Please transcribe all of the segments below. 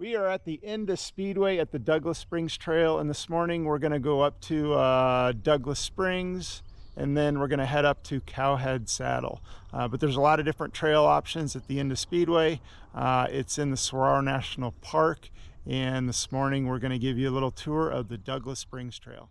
We are at the end of Speedway at the Douglas Springs Trail, and this morning we're going to go up to Douglas Springs, and then we're going to head up to Cowhead Saddle. But there's a lot of different trail options at the end of Speedway. It's in the Saguaro National Park, and this morning we're going to give you a little tour of the Douglas Springs Trail.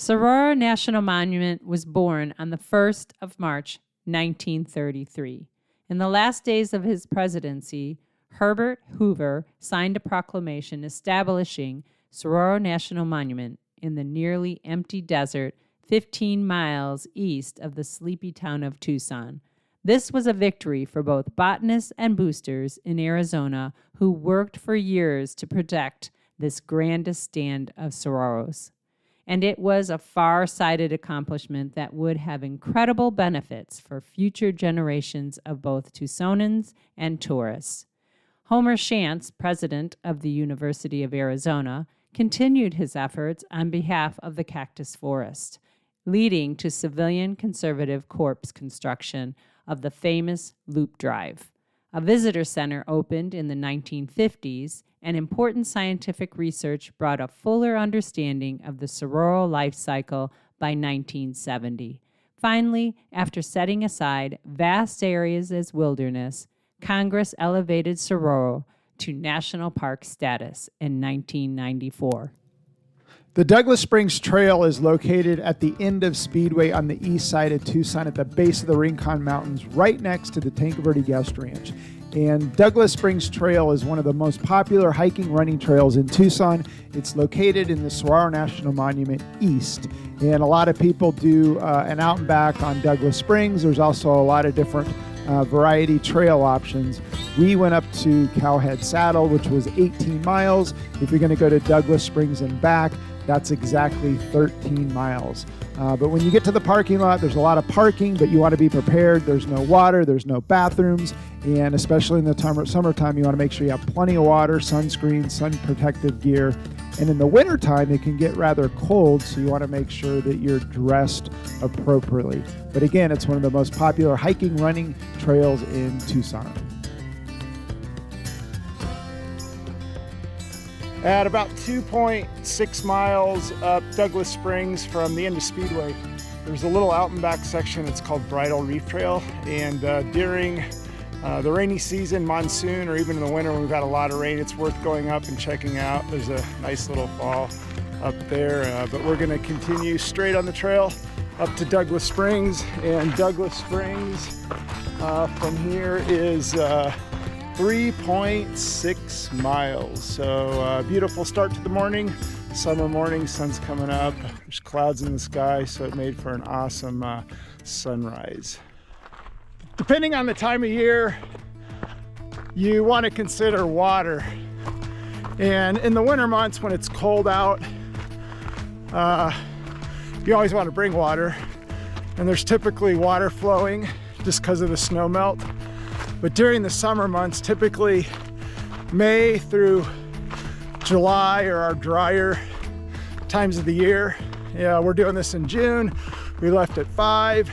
Saguaro National Monument was born on the 1st of March, 1933. In the last days of his presidency, Herbert Hoover signed a proclamation establishing Saguaro National Monument in the nearly empty desert 15 miles east of the sleepy town of Tucson. This was a victory for both botanists and boosters in Arizona who worked for years to protect this grandest stand of saguaros. And it was a far-sighted accomplishment that would have incredible benefits for future generations of both Tucsonans and tourists. Homer Shantz, president of the University of Arizona, continued his efforts on behalf of the cactus forest, leading to civilian conservative corps construction of the famous Loop Drive. A visitor center opened in the 1950s, and important scientific research brought a fuller understanding of the saguaro life cycle by 1970. Finally, after setting aside vast areas as wilderness, Congress elevated saguaro to national park status in 1994. The Douglas Springs Trail is located at the end of Speedway on the east side of Tucson at the base of the Rincon Mountains, right next to the Tanque Verde Guest Ranch. And Douglas Springs Trail is one of the most popular hiking running trails in Tucson. It's located in the Saguaro National Monument East. And a lot of people do an out and back on Douglas Springs. There's also a lot of different variety trail options. We went up to Cowhead Saddle, which was 18 miles. If you're going to go to Douglas Springs and back, that's exactly 13 miles. But when you get to the parking lot, there's a lot of parking, but you want to be prepared. There's no water, there's no bathrooms, and especially in the summertime, you want to make sure you have plenty of water, sunscreen, sun protective gear. And in the wintertime, it can get rather cold, so you want to make sure that you're dressed appropriately. But again, it's one of the most popular hiking, running trails in Tucson. At about 2.6 miles up Douglas Springs from the end of Speedway, there's a little out and back section. It's called Bridal Wreath Trail, and during the rainy season, monsoon, or even in the winter when we've had a lot of rain, it's worth going up and checking out. There's a nice little fall up there, but we're going to continue straight on the trail up to Douglas Springs, and Douglas Springs from here is 3.6 miles. So beautiful start to the morning. Summer morning, sun's coming up. There's clouds in the sky, so it made for an awesome sunrise. Depending on the time of year, you want to consider water. And in the winter months when it's cold out, you always want to bring water. And there's typically water flowing just because of the snow melt. But during the summer months, typically May through July are our drier times of the year. Yeah, we're doing this in June. We left at 5,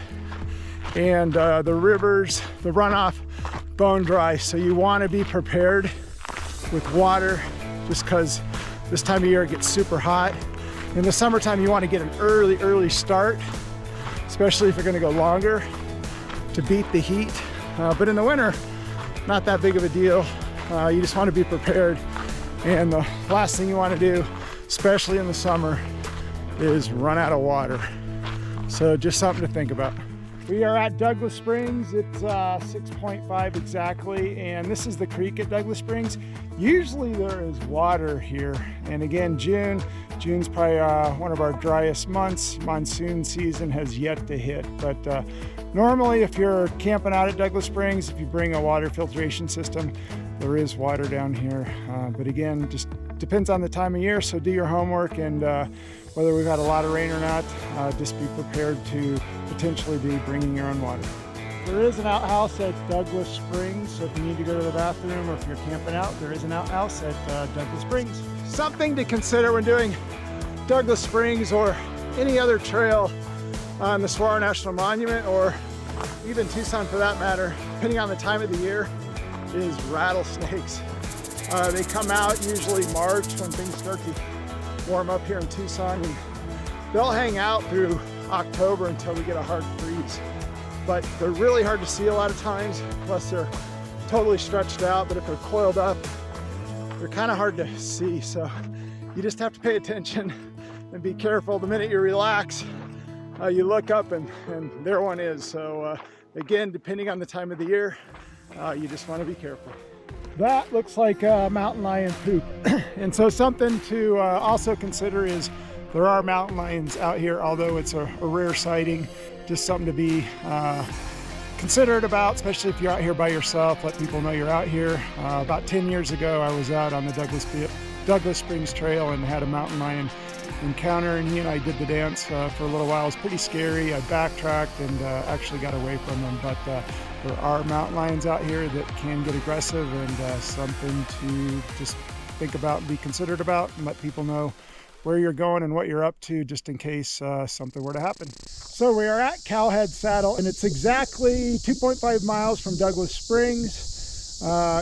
and the rivers, the runoff, bone dry. So you want to be prepared with water just because this time of year it gets super hot. In the summertime, you want to get an early start, especially if you're going to go longer to beat the heat. But in the winter, not that big of a deal. You just want to be prepared. And the last thing you want to do, especially in the summer, is run out of water. So just something to think about. We are at Douglas Springs. It's 6.5 exactly, and this is the creek at Douglas Springs. Usually there is water here, and again, June's probably one of our driest months. Monsoon season has yet to hit, but normally if you're camping out at Douglas Springs, if you bring a water filtration system, there is water down here. But again, just depends on the time of year, so do your homework, and whether we've had a lot of rain or not, just be prepared to potentially be bringing your own water. There is an outhouse at Douglas Springs, so if you need to go to the bathroom or if you're camping out, there is an outhouse at Douglas Springs. Something to consider when doing Douglas Springs or any other trail on the Saguaro National Monument, or even Tucson for that matter, depending on the time of the year, is rattlesnakes. They come out usually March when things start to warm up here in Tucson, and they'll hang out through October until we get a hard freeze. But they're really hard to see a lot of times, plus they're totally stretched out, but if they're coiled up, they're kind of hard to see. So you just have to pay attention and be careful. The minute you relax, you look up and there one is. So again, depending on the time of the year, you just want to be careful. That looks like mountain lion poop. And so something to also consider is there are mountain lions out here, although it's a rare sighting. Just something to be considerate about, especially if you're out here by yourself. Let people know you're out here. About 10 years ago, I was out on the Douglas Springs Trail and had a mountain lion encounter, and he and I did the dance for a little while. It was pretty scary. I backtracked and actually got away from them, but there are mountain lions out here that can get aggressive, and something to just think about and be considerate about, and let people know where you're going and what you're up to, just in case something were to happen. So we are at Cowhead Saddle, and it's exactly 2.5 miles from Douglas Springs.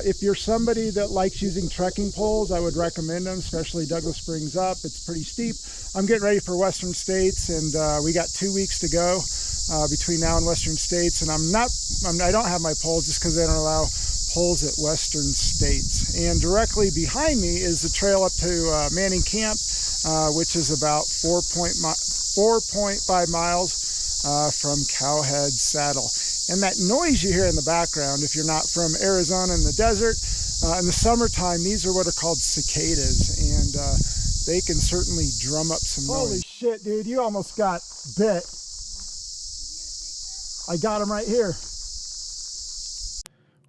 If you're somebody that likes using trekking poles, I would recommend them, especially Douglas Springs up. It's pretty steep. I'm getting ready for Western States, and we got 2 weeks to go between now and Western States. And I don't have my poles just because they don't allow poles at Western States. And directly behind me is the trail up to Manning Camp, which is about 4.5 miles from Cowhead Saddle. And that noise you hear in the background, if you're not from Arizona in the desert, in the summertime, these are what are called cicadas, and they can certainly drum up some noise. Holy shit, dude, you almost got bit. I got him right here.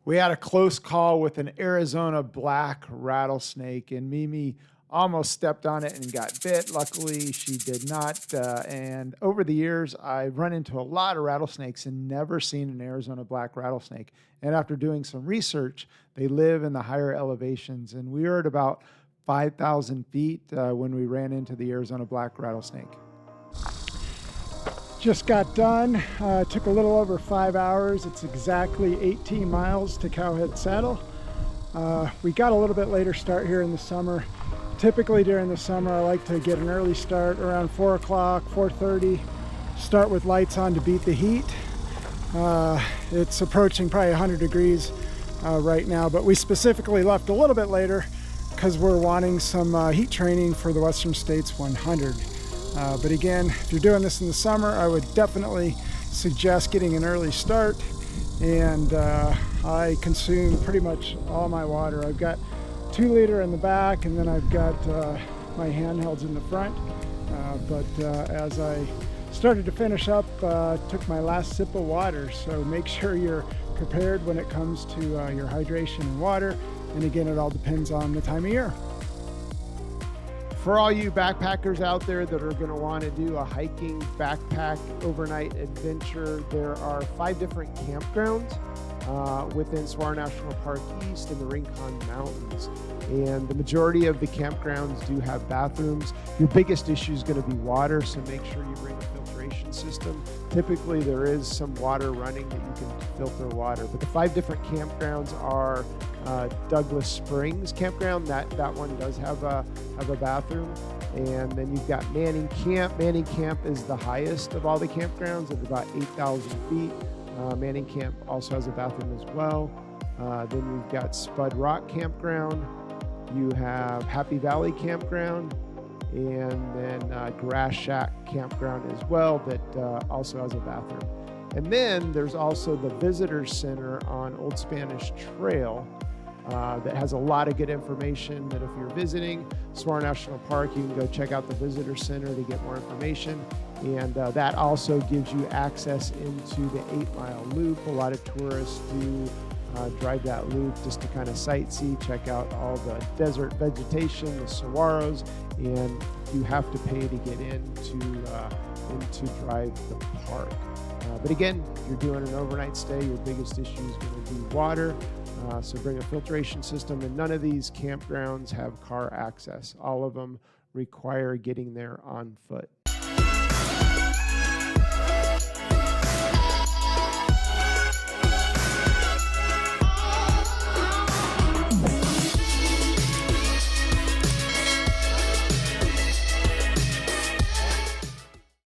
We had a close call with an Arizona black rattlesnake, and Mimi almost stepped on it and got bit. Luckily, she did not. And over the years, I've run into a lot of rattlesnakes and never seen an Arizona black rattlesnake. And after doing some research, they live in the higher elevations. And we were at about 5,000 feet when we ran into the Arizona black rattlesnake. Just got done. Took a little over 5 hours. It's exactly 18 miles to Cowhead Saddle. We got a little bit later start here in the summer. Typically during the summer, I like to get an early start around 4 o'clock, 4:30. Start with lights on to beat the heat. It's approaching probably 100 degrees right now, but we specifically left a little bit later because we're wanting some heat training for the Western States 100. But again, if you're doing this in the summer, I would definitely suggest getting an early start. And I consume pretty much all my water. I've got 2 liter in the back, and then I've got my handhelds in the front. But as I started to finish up, took my last sip of water. So make sure you're prepared when it comes to your hydration and water. And again, it all depends on the time of year. For all you backpackers out there that are going to want to do a hiking backpack overnight adventure, there are 5 different campgrounds within Saguaro National Park East in the Rincon Mountains. And the majority of the campgrounds do have bathrooms. Your biggest issue is going to be water, so make sure you bring a filtration system. Typically there is some water running that you can filter water, but the 5 different campgrounds are Douglas Springs Campground. That one does have a bathroom. And then you've got Manning Camp. Manning Camp is the highest of all the campgrounds at about 8,000 feet. Manning Camp also has a bathroom as well. Then you've got Spud Rock Campground. You have Happy Valley Campground, and then Grass Shack Campground as well that also has a bathroom. And then there's also the Visitor Center on Old Spanish Trail that has a lot of good information that if you're visiting Saguaro National Park, you can go check out the Visitor Center to get more information. And that also gives you access into the 8-mile loop. A lot of tourists do drive that loop just to kind of sightsee, check out all the desert vegetation, the saguaros, and you have to pay to get into drive the park. But again, if you're doing an overnight stay, your biggest issue is going to be water. So bring a filtration system, and none of these campgrounds have car access. All of them require getting there on foot.